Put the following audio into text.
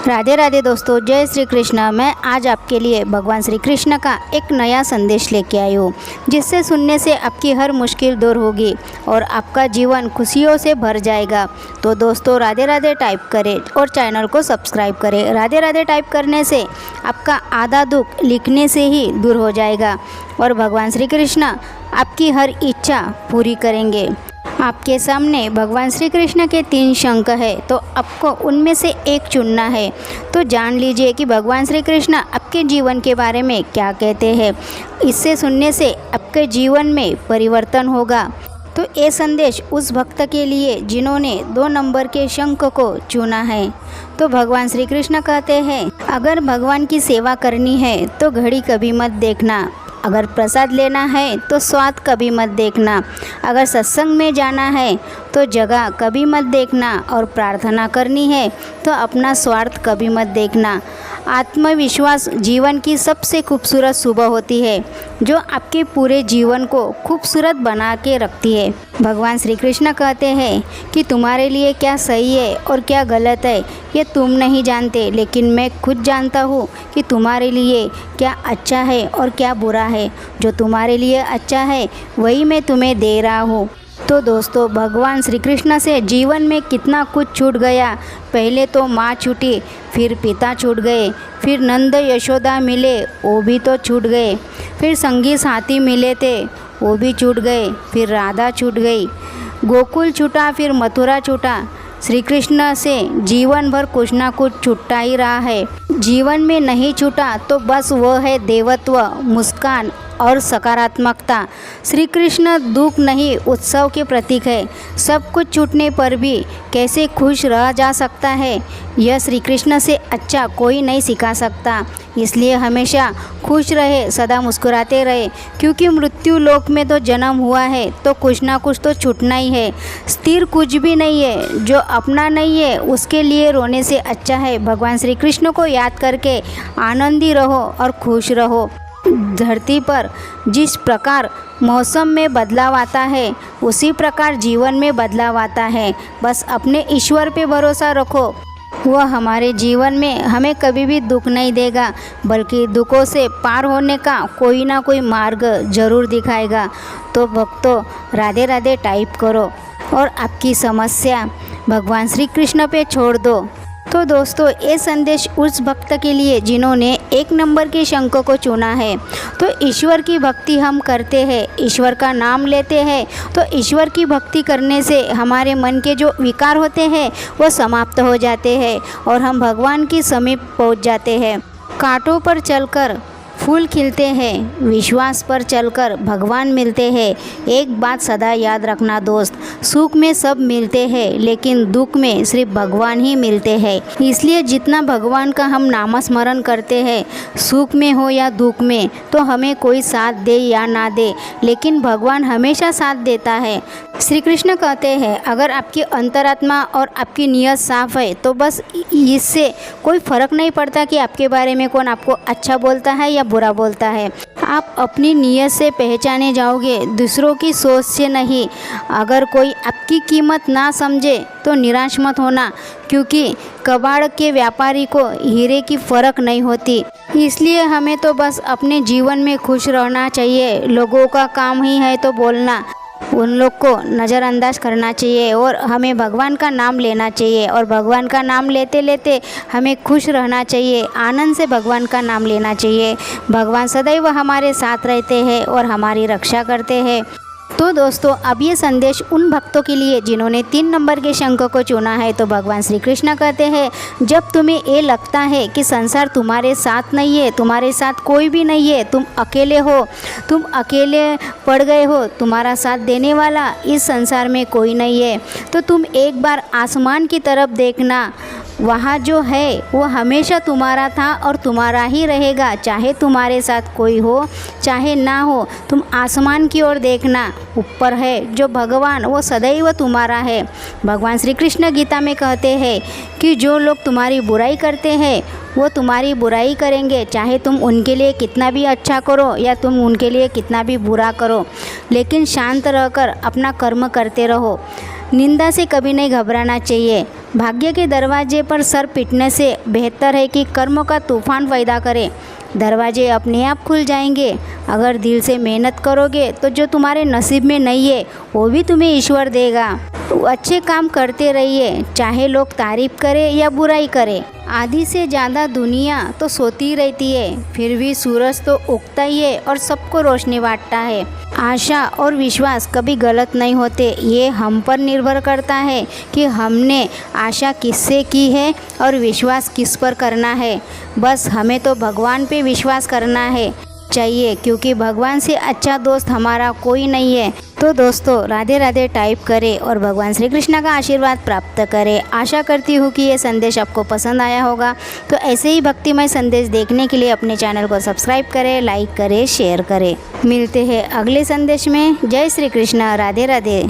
राधे राधे दोस्तों, जय श्री कृष्ण। मैं आज आपके लिए भगवान श्री कृष्ण का एक नया संदेश लेके आई हूँ, जिससे सुनने से आपकी हर मुश्किल दूर होगी और आपका जीवन खुशियों से भर जाएगा। तो दोस्तों, राधे राधे टाइप करें और चैनल को सब्सक्राइब करें। राधे राधे टाइप करने से आपका आधा दुख लिखने से ही दूर हो जाएगा और भगवान श्री कृष्ण आपकी हर इच्छा पूरी करेंगे। आपके सामने भगवान श्री कृष्ण के 3 शंख है, तो आपको उनमें से एक चुनना है। तो जान लीजिए कि भगवान श्री कृष्ण आपके जीवन के बारे में क्या कहते हैं। इससे सुनने से आपके जीवन में परिवर्तन होगा। तो ये संदेश उस भक्त के लिए जिन्होंने 2 नंबर के शंख को चुना है। तो भगवान श्री कृष्ण कहते हैं, अगर भगवान की सेवा करनी है तो घड़ी कभी मत देखना, अगर प्रसाद लेना है तो स्वाद कभी मत देखना, अगर सत्संग में जाना है तो जगह कभी मत देखना और प्रार्थना करनी है तो अपना स्वार्थ कभी मत देखना। आत्मविश्वास जीवन की सबसे खूबसूरत सुबह होती है, जो आपके पूरे जीवन को खूबसूरत बना के रखती है। भगवान श्री कृष्ण कहते हैं कि तुम्हारे लिए क्या सही है और क्या गलत है ये तुम नहीं जानते, लेकिन मैं खुद जानता हूँ कि तुम्हारे लिए क्या अच्छा है और क्या बुरा है। जो तुम्हारे लिए अच्छा है वही मैं तुम्हें दे रहा हूँ। तो दोस्तों, भगवान श्री कृष्ण से जीवन में कितना कुछ छूट गया। पहले तो माँ छूटी, फिर पिता छूट गए, फिर नंद यशोदा मिले, वो भी तो छूट गए, फिर संगी साथी मिले थे, वो भी छूट गए, फिर राधा छूट गई, गोकुल छूटा, फिर मथुरा छूटा। श्री कृष्ण से जीवन भर कुछ ना कुछ छूटता ही रहा है। जीवन में नहीं छूटा तो बस वो है देवत्व, मुस्कान और सकारात्मकता। श्री कृष्ण दुख नहीं, उत्सव के प्रतीक है। सब कुछ छूटने पर भी कैसे खुश रहा जा सकता है, यह श्री कृष्ण से अच्छा कोई नहीं सिखा सकता। इसलिए हमेशा खुश रहे, सदा मुस्कुराते रहे, क्योंकि मृत्यु लोक में तो जन्म हुआ है तो कुछ ना कुछ तो छूटना ही है। स्थिर कुछ भी नहीं है, जो अपना नहीं है उसके लिए रोने से अच्छा है भगवान श्री कृष्ण को याद करके आनंदी रहो और खुश रहो। धरती पर जिस प्रकार मौसम में बदलाव आता है, उसी प्रकार जीवन में बदलाव आता है। बस अपने ईश्वर पे भरोसा रखो, वह हमारे जीवन में हमें कभी भी दुख नहीं देगा, बल्कि दुखों से पार होने का कोई ना कोई मार्ग जरूर दिखाएगा। तो भक्तों, राधे राधे टाइप करो और आपकी समस्या भगवान श्री कृष्ण पे छोड़ दो। तो दोस्तों, ये संदेश उस भक्त के लिए जिन्होंने 1 नंबर के शंख को चुना है। तो ईश्वर की भक्ति हम करते हैं, ईश्वर का नाम लेते हैं, तो ईश्वर की भक्ति करने से हमारे मन के जो विकार होते हैं वो समाप्त हो जाते हैं और हम भगवान के समीप पहुंच जाते हैं। कांटों पर चलकर फूल खिलते हैं, विश्वास पर चलकर भगवान मिलते हैं। एक बात सदा याद रखना दोस्त, सुख में सब मिलते हैं, लेकिन दुख में सिर्फ भगवान ही मिलते हैं। इसलिए जितना भगवान का हम नामस्मरण करते हैं, सुख में हो या दुख में, तो हमें कोई साथ दे या ना दे, लेकिन भगवान हमेशा साथ देता है। श्री कृष्ण कहते हैं, अगर आपकी अंतरात्मा और आपकी नीयत साफ है तो बस इससे कोई फ़र्क नहीं पड़ता कि आपके बारे में कौन आपको अच्छा बोलता है या बुरा बोलता है। आप अपनी नीयत से पहचाने जाओगे, दूसरों की सोच से नहीं। अगर कोई आपकी कीमत ना समझे तो निराश मत होना, क्योंकि कबाड़ के व्यापारी को हीरे की फ़र्क नहीं होती। इसलिए हमें तो बस अपने जीवन में खुश रहना चाहिए। लोगों का काम ही है तो बोलना, उन लोग को नज़रअंदाज करना चाहिए और हमें भगवान का नाम लेना चाहिए। और भगवान का नाम लेते लेते हमें खुश रहना चाहिए, आनंद से भगवान का नाम लेना चाहिए। भगवान सदैव हमारे साथ रहते हैं और हमारी रक्षा करते हैं। तो दोस्तों, अब ये संदेश उन भक्तों के लिए जिन्होंने 3 नंबर के शंख को चुना है। तो भगवान श्री कृष्ण कहते हैं, जब तुम्हें ये लगता है कि संसार तुम्हारे साथ नहीं है, तुम्हारे साथ कोई भी नहीं है, तुम अकेले हो, तुम अकेले पड़ गए हो, तुम्हारा साथ देने वाला इस संसार में कोई नहीं है, तो तुम एक बार आसमान की तरफ देखना। वहाँ जो है वो हमेशा तुम्हारा था और तुम्हारा ही रहेगा, चाहे तुम्हारे साथ कोई हो चाहे ना हो। तुम आसमान की ओर देखना, ऊपर है जो भगवान, वो सदैव तुम्हारा है। भगवान श्री कृष्ण गीता में कहते हैं कि जो लोग तुम्हारी बुराई करते हैं वो तुम्हारी बुराई करेंगे, चाहे तुम उनके लिए कितना भी अच्छा करो या तुम उनके लिए कितना भी बुरा करो, लेकिन शांत रहकर अपना कर्म करते रहो। निंदा से कभी नहीं घबराना चाहिए। भाग्य के दरवाजे पर सर पीटने से बेहतर है कि कर्म का तूफान पैदा करें। दरवाजे अपने आप खुल जाएंगे। अगर दिल से मेहनत करोगे तो जो तुम्हारे नसीब में नहीं है वो भी तुम्हें ईश्वर देगा। तो अच्छे काम करते रहिए, चाहे लोग तारीफ करें या बुराई करें। आधी से ज़्यादा दुनिया तो सोती रहती है, फिर भी सूरज तो उगता ही है और सबको रोशनी बांटता है। आशा और विश्वास कभी गलत नहीं होते। ये हम पर निर्भर करता है कि हमने आशा किससे की है और विश्वास किस पर करना है। बस हमें तो भगवान पे विश्वास करना है चाहिए, क्योंकि भगवान से अच्छा दोस्त हमारा कोई नहीं है। तो दोस्तों, राधे राधे टाइप करें और भगवान श्री कृष्ण का आशीर्वाद प्राप्त करें। आशा करती हूँ कि ये संदेश आपको पसंद आया होगा। तो ऐसे ही भक्तिमय संदेश देखने के लिए अपने चैनल को सब्सक्राइब करें, लाइक करें, शेयर करें। मिलते हैं अगले संदेश में। जय श्री कृष्ण, राधे राधे।